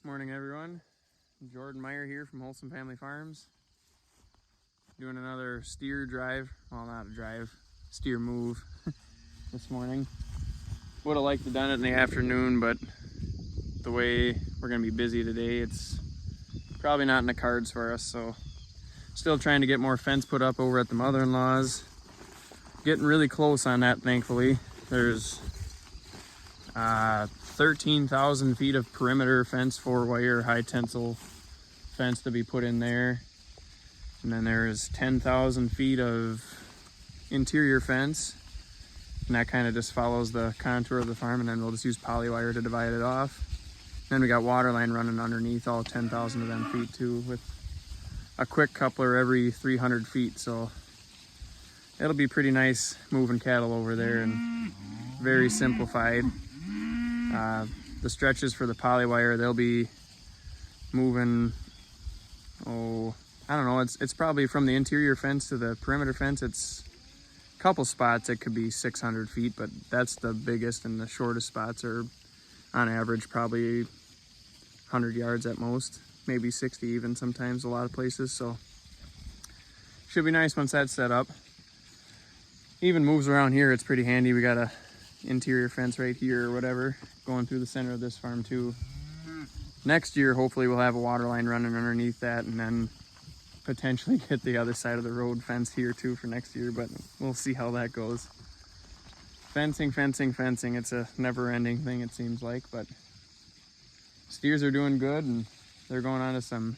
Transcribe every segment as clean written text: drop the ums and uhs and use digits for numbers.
Morning everyone, Jordan Meyer here from Wholesome Family Farms. Doing another steer drive, well not a drive, steer move this morning. Would have liked to have done it in the afternoon, but the way we're going to be busy today, it's probably not in the cards for us. So still trying to get more fence put up over at the mother-in-law's. Getting really close on that, thankfully. There's 13,000 feet of perimeter fence, 4-wire high tensile fence to be put in there, and then there's 10,000 feet of interior fence, and that kind of just follows the contour of the farm, and then we'll just use poly wire to divide it off. Then we got water line running underneath all 10,000 of them feet too, with a quick coupler every 300 feet, so it'll be pretty nice moving cattle over there and very simplified. The stretches for the poly wire, they'll be moving, I don't know, it's probably from the interior fence to the perimeter fence, it's a couple spots it could be 600 feet, but that's the biggest, and the shortest spots are on average probably 100 yards at most, maybe 60 even sometimes a lot of places. So should be nice once that's set up. Even moves around here, it's pretty handy. We got a interior fence right here or whatever going through the center of this farm too. Next year hopefully we'll have a water line running underneath that, and then potentially get the other side of the road fence here too for next year, but we'll see how that goes. Fencing, it's a never-ending thing it seems like, but steers are doing good and they're going on to some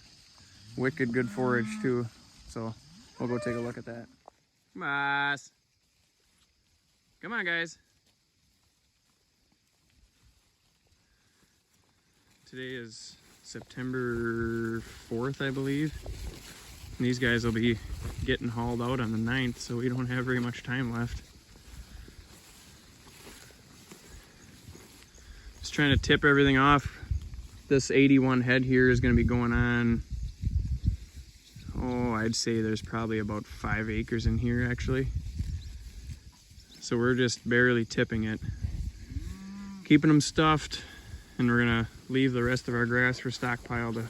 wicked good forage too, so we'll go take a look at that. Come on guys. Today is September 4th, I believe. And these guys will be getting hauled out on the 9th, so we don't have very much time left. Just trying to tip everything off. This 81 head here is going to be going on, I'd say there's probably about 5 acres in here actually. So we're just barely tipping it. Keeping them stuffed, and we're gonna leave the rest of our grass for stockpile to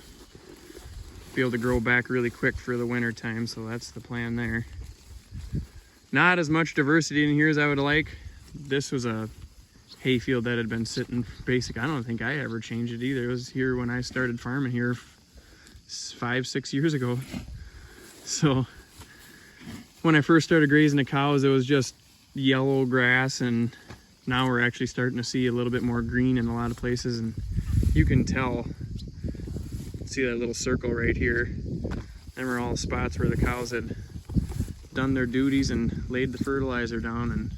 be able to grow back really quick for the winter time, so that's the plan there. Not as much diversity in here as I would like. This was a hayfield that had been sitting basic. I don't think I ever changed it either. It was here when I started farming here 5-6 years ago. So when I first started grazing the cows, it was just yellow grass, and now we're actually starting to see a little bit more green in a lot of places, and you can tell. See that little circle right here? Them are all spots where the cows had done their duties and laid the fertilizer down, and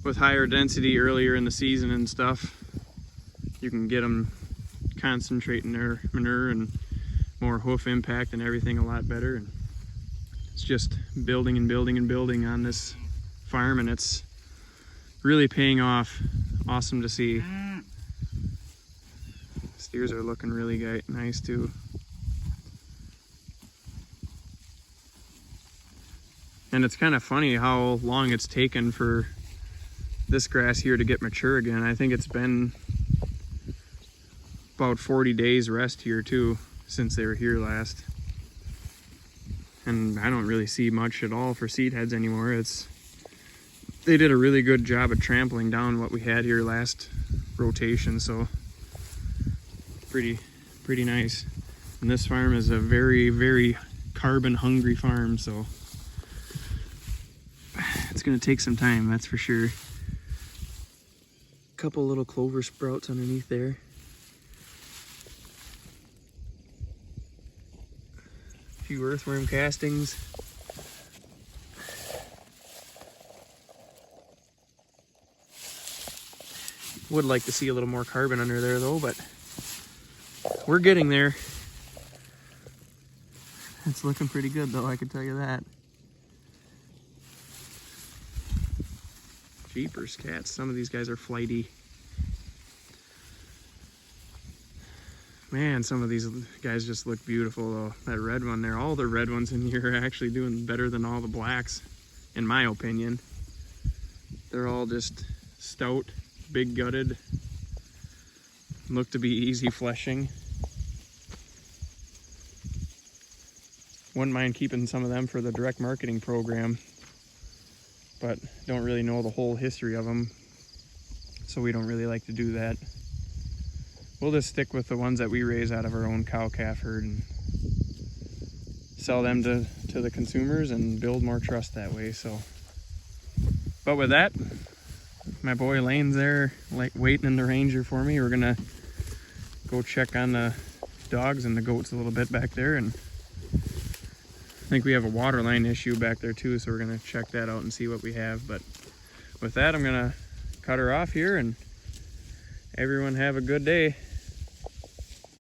with higher density earlier in the season and stuff, you can get them concentrating their manure and more hoof impact and everything a lot better. And it's just building and building and building on this farm, and it's really paying off. Awesome to see. Steers are looking really nice too. And it's kind of funny how long it's taken for this grass here to get mature again. I think it's been about 40 days rest here too since they were here last. And I don't really see much at all for seed heads anymore. They did a really good job of trampling down what we had here last rotation, so pretty nice. And this farm is a very, very carbon hungry farm, so it's gonna take some time, that's for sure. Couple little clover sprouts underneath there. A few earthworm castings. Would like to see a little more carbon under there though, but we're getting there. It's looking pretty good though, I can tell you that. Jeepers cats, some of these guys are flighty. Man, some of these guys just look beautiful though. That red one there, all the red ones in here are actually doing better than all the blacks, in my opinion. They're all just stout, big gutted, look to be easy fleshing. Wouldn't mind keeping some of them for the direct marketing program, but don't really know the whole history of them, so we don't really like to do that. We'll just stick with the ones that we raise out of our own cow-calf herd and sell them to the consumers and build more trust that way. So, but with that, my boy Lane's there, like waiting in the Ranger for me. We're gonna go check on the dogs and the goats a little bit back there, and I think we have a water line issue back there too, so we're gonna check that out and see what we have. But with that, I'm gonna cut her off here, and everyone have a good day.